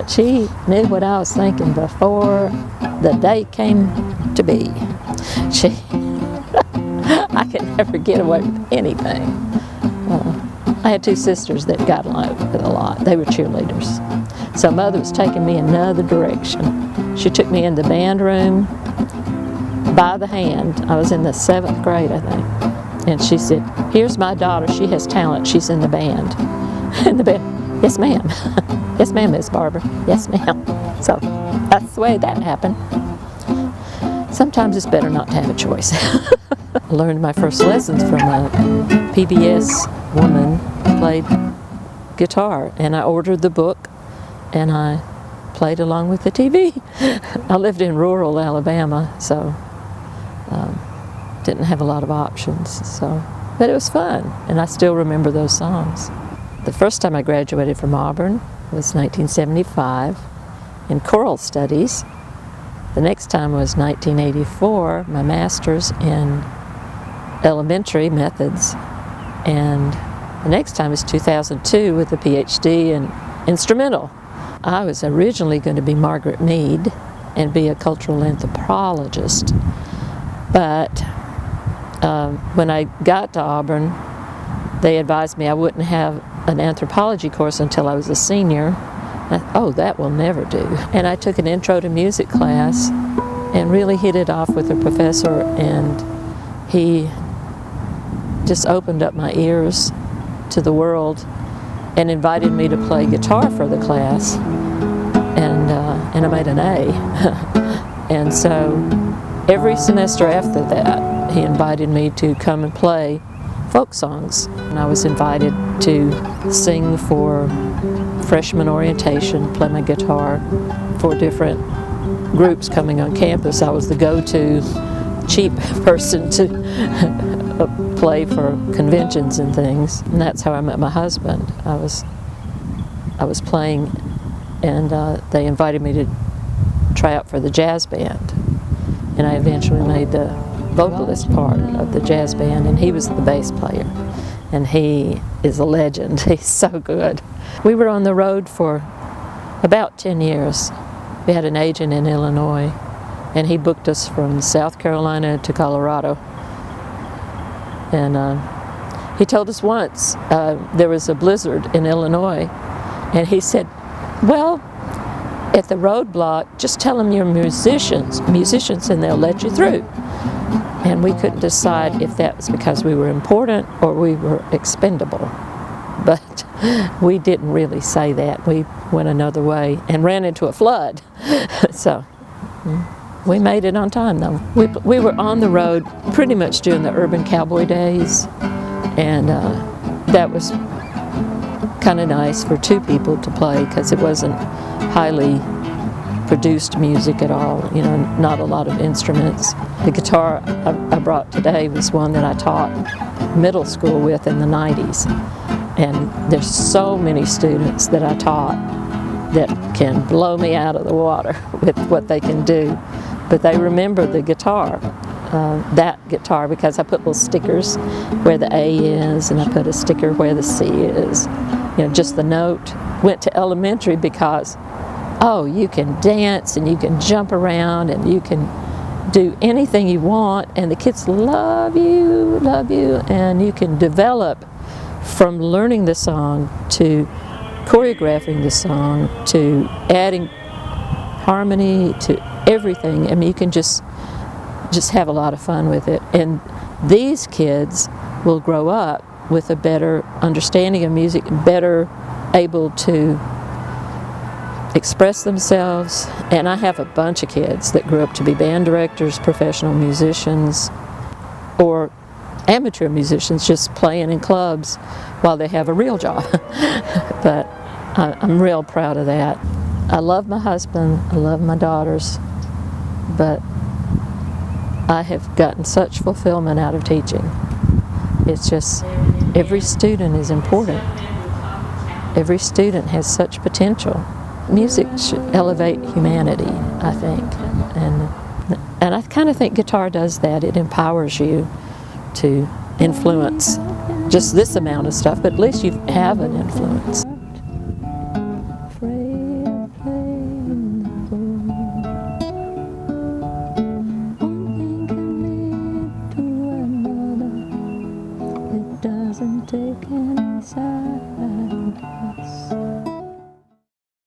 She knew what I was thinking before the day came to be. I could never get away with anything. I had two sisters that got along with a lot. They were cheerleaders. So Mother was taking me another direction. She took me in the band room by the hand. I was in the 7th grade, I think. And she said, "Here's my daughter. She has talent. She's in the band." In the band, "Yes, ma'am." "Yes, ma'am, Miss Barber." "Yes, ma'am." So that's the way that happened. Sometimes it's better not to have a choice. I learned my first lessons from a PBS woman who played guitar, and I ordered the book and I played along with the TV. I lived in rural Alabama, so didn't have a lot of options. But it was fun, and I still remember those songs. The first time I graduated from Auburn was 1975 in choral studies. The next time was 1984, my master's in elementary methods, and the next time is 2002 with a PhD in instrumental. I was originally going to be Margaret Mead and be a cultural anthropologist, but when I got to Auburn, they advised me I wouldn't have an anthropology course until I was a senior. Oh, that will never do. And I took an intro to music class and really hit it off with the professor, and he just opened up my ears to the world and invited me to play guitar for the class, and I made an A. And so every semester after that, he invited me to come and play folk songs. And I was invited to sing for freshman orientation, play my guitar for different groups coming on campus. I was the go-to cheap person to play for conventions and things. And that's how I met my husband. I was playing, and they invited me to try out for the jazz band. And I eventually made the vocalist part of the jazz band, and he was the bass player. And he is a legend. He's so good. We were on the road for about 10 years. We had an agent in Illinois, and he booked us from South Carolina to Colorado. And he told us once there was a blizzard in Illinois, and he said, "Well, at the roadblock, just tell them you're musicians, and they'll let you through." And we couldn't decide if that was because we were important or we were expendable. But we didn't really say that. We went another way and ran into a flood. So we made it on time, though. We were on the road pretty much during the urban cowboy days, and that was kind of nice for two people to play, because it wasn't highly produced music at all, not a lot of instruments. The guitar I brought today was one that I taught middle school with in the 90s. And there's so many students that I taught that can blow me out of the water with what they can do. But they remember the guitar, that guitar, because I put little stickers where the A is, and I put a sticker where the C is. Just the note. Went to elementary because, oh, you can dance and you can jump around and you can do anything you want, and the kids love you, and you can develop from learning the song to choreographing the song to adding harmony to everything. I mean, you can just have a lot of fun with it. And these kids will grow up with a better understanding of music, better able to express themselves. And I have a bunch of kids that grew up to be band directors, professional musicians, or amateur musicians just playing in clubs while they have a real job. But I'm real proud of that. I love my husband, I love my daughters, but I have gotten such fulfillment out of teaching. It's just, every student is important. Every student has such potential. Music should elevate humanity, I think. And I kind of think guitar does that. It empowers you to influence just this amount of stuff, but at least you have an influence. Afraid of taken sadness.